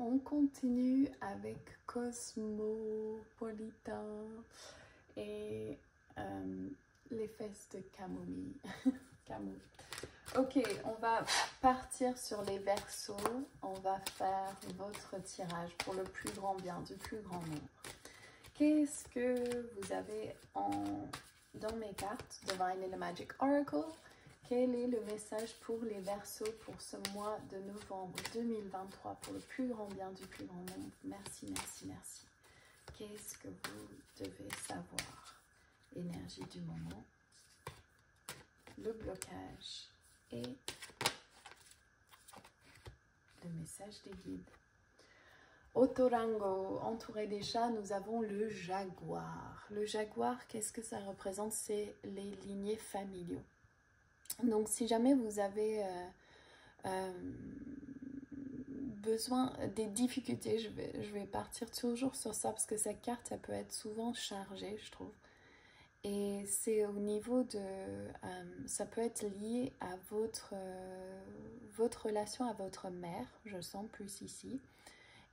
On continue avec Cosmopolitan et les fesses de camomille. Ok, on va partir sur les Verseaux. On va faire votre tirage pour le plus grand bien, du plus grand nombre. Qu'est-ce que vous avez dans mes cartes Divine and the Magic Oracle? Quel est le message pour les Verseaux pour ce mois de novembre 2023 pour le plus grand bien du plus grand nombre? Merci, merci, merci. Qu'est-ce que vous devez savoir? Énergie du moment, le blocage et le message des guides. Otorango, entouré des chats, nous avons le jaguar. Le jaguar, qu'est-ce que ça représente? C'est les lignées familiaux. Donc, si jamais vous avez besoin des difficultés, je vais partir toujours sur ça parce que cette carte, ça peut être souvent chargée, je trouve. Et c'est au niveau de... ça peut être lié à votre relation à votre mère, je sens plus ici,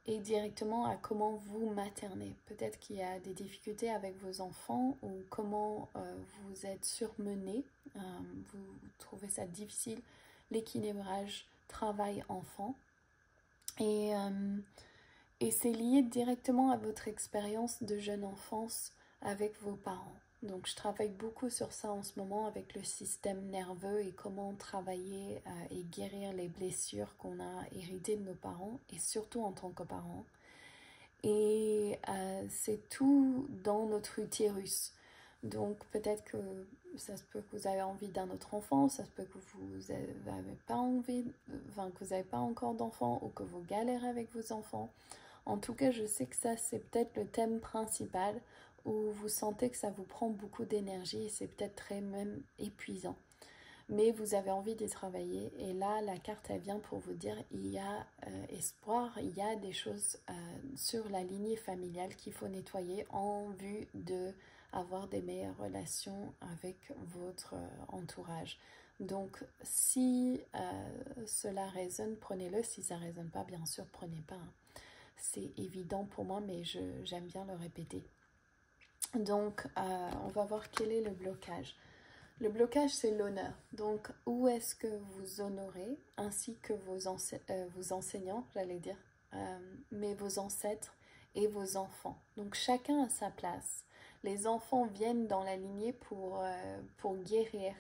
et directement à comment vous maternez. Peut-être qu'il y a des difficultés avec vos enfants ou comment vous êtes surmené, vous trouvez ça difficile, l'équilibrage travail-enfant. Et c'est lié directement à votre expérience de jeune enfance avec vos parents. Donc, je travaille beaucoup sur ça en ce moment avec le système nerveux et comment travailler et guérir les blessures qu'on a héritées de nos parents et surtout en tant que parents. Et c'est tout dans notre utérus. Donc, peut-être que ça se peut que vous avez envie d'un autre enfant, ça se peut que vous n'avez pas envie, enfin, que vous n'avez pas encore d'enfant ou que vous galérez avec vos enfants. En tout cas, je sais que ça, c'est peut-être le thème principal où vous sentez que ça vous prend beaucoup d'énergie et c'est peut-être très même épuisant. Mais vous avez envie d'y travailler et là, la carte, elle vient pour vous dire il y a espoir, il y a des choses sur la lignée familiale qu'il faut nettoyer en vue d'avoir des meilleures relations avec votre entourage. Donc, si cela résonne, prenez-le. Si ça ne résonne pas, bien sûr, prenez pas. Hein. C'est évident pour moi, mais j'aime bien le répéter. Donc, on va voir quel est le blocage. Le blocage, c'est l'honneur. Donc, où est-ce que vous honorez, ainsi que vos enseignants, j'allais dire, mais vos ancêtres et vos enfants. Donc, chacun a sa place. Les enfants viennent dans la lignée pour guérir.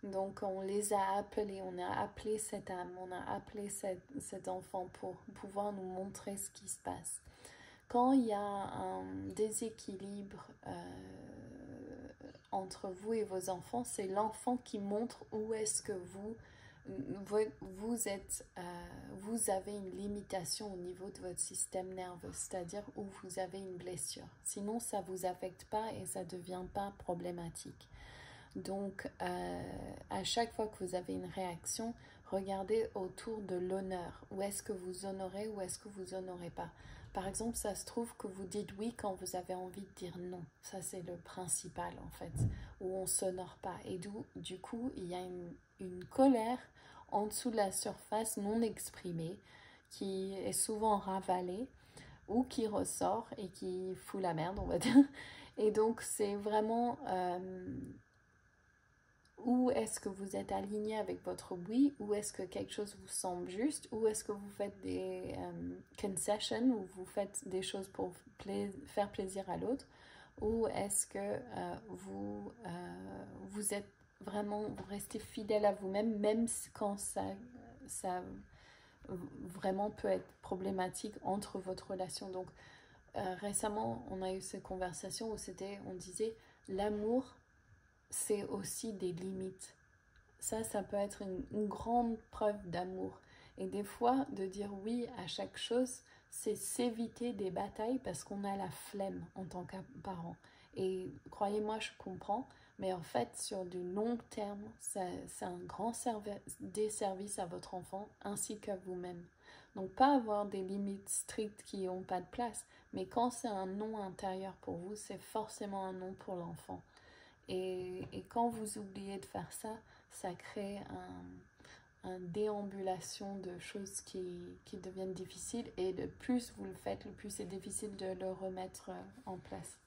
Donc, on les a appelés, on a appelé cette âme, on a appelé cet enfant pour pouvoir nous montrer ce qui se passe. Quand il y a un déséquilibre entre vous et vos enfants, c'est l'enfant qui montre où est-ce que vous avez une limitation au niveau de votre système nerveux, c'est-à-dire où vous avez une blessure. Sinon, ça ne vous affecte pas et ça ne devient pas problématique. Donc, à chaque fois que vous avez une réaction, regardez autour de l'honneur. Où est-ce que vous honorez, où est-ce que vous honorez pas? Par exemple, ça se trouve que vous dites oui quand vous avez envie de dire non. Ça, c'est le principal, en fait, où on ne s'honore pas. Et du coup, il y a une colère en dessous de la surface non exprimée qui est souvent ravalée ou qui ressort et qui fout la merde, on va dire. Et donc, c'est vraiment... où est-ce que vous êtes aligné avec votre oui, où est-ce que quelque chose vous semble juste, où est-ce que vous faites des concessions, où vous faites des choses pour faire plaisir à l'autre, ou est-ce que vous êtes vraiment, vous restez fidèle à vous-même, même quand ça vraiment peut être problématique entre votre relation. Donc récemment, on a eu cette conversation où on disait l'amour, c'est aussi des limites. Ça peut être une grande preuve d'amour. Et des fois, de dire oui à chaque chose, c'est s'éviter des batailles parce qu'on a la flemme en tant que parent. Et croyez-moi, je comprends, mais en fait, sur du long terme, c'est un grand desservice à votre enfant ainsi qu'à vous-même. Donc, pas avoir des limites strictes qui n'ont pas de place, mais quand c'est un non intérieur pour vous, c'est forcément un non pour l'enfant. Et quand vous oubliez de faire ça, ça crée déambulation de choses qui deviennent difficiles, et le plus vous le faites, le plus c'est difficile de le remettre en place.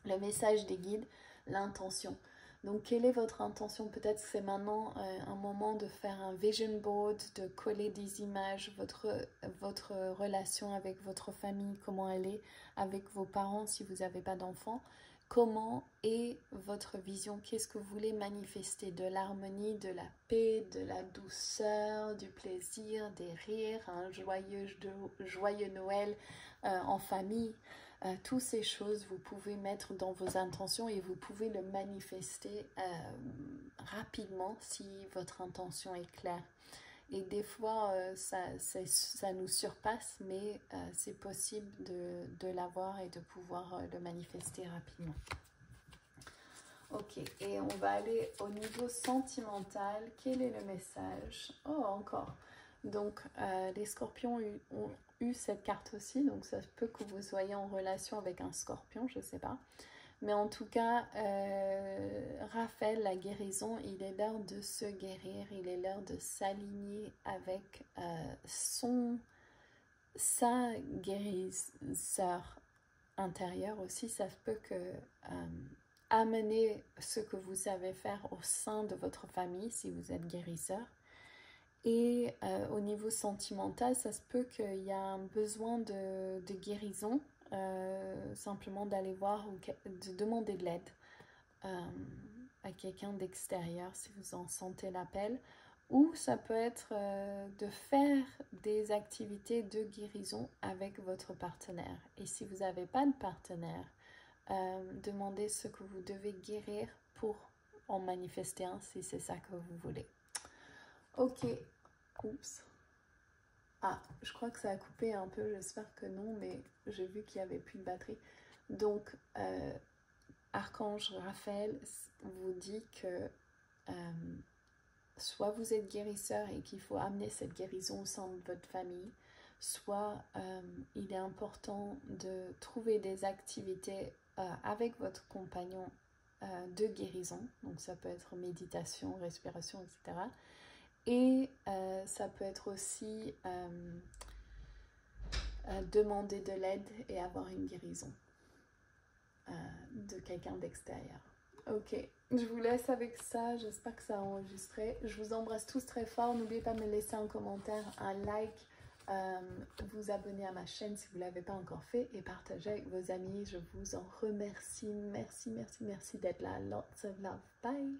Le message des guides, l'intention. Donc, quelle est votre intention? Peut-être que c'est maintenant un moment de faire un vision board, de coller des images, votre relation avec votre famille, comment elle est, avec vos parents si vous n'avez pas d'enfants. Comment est votre vision? Qu'est-ce que vous voulez manifester? De l'harmonie, de la paix, de la douceur, du plaisir, des rires, un joyeux Noël en famille. Toutes ces choses, vous pouvez mettre dans vos intentions et vous pouvez le manifester rapidement si votre intention est claire. Et des fois, ça nous surpasse, mais c'est possible de l'avoir et de pouvoir le manifester rapidement. Ok, et on va aller au niveau sentimental. Quel est le message? Oh, encore. Donc, les scorpions ont eu cette carte aussi, donc ça se peut que vous soyez en relation avec un scorpion, je ne sais pas. Mais en tout cas, Raphaël, la guérison, il est l'heure de se guérir, il est l'heure de s'aligner avec sa guérisseur intérieure aussi. Ça se peut que amener ce que vous savez faire au sein de votre famille si vous êtes guérisseur. Et au niveau sentimental, ça se peut qu'il y a un besoin de guérison, simplement d'aller voir ou de demander de l'aide à quelqu'un d'extérieur si vous en sentez l'appel. Ou ça peut être de faire des activités de guérison avec votre partenaire. Et si vous n'avez pas de partenaire, demandez ce que vous devez guérir pour en manifester un si c'est ça que vous voulez. Ok, oups. Ah, je crois que ça a coupé un peu, j'espère que non, mais j'ai vu qu'il n'y avait plus de batterie. Donc, Archange Raphaël vous dit que soit vous êtes guérisseur et qu'il faut amener cette guérison au sein de votre famille, soit il est important de trouver des activités avec votre compagnon de guérison. Donc ça peut être méditation, respiration, etc. Et ça peut être aussi demander de l'aide et avoir une guérison de quelqu'un d'extérieur. Ok, je vous laisse avec ça, j'espère que ça a enregistré. Je vous embrasse tous très fort, n'oubliez pas de me laisser un commentaire, un like, vous abonner à ma chaîne si vous ne l'avez pas encore fait et partager avec vos amis, je vous en remercie. Merci d'être là, lots of love, bye.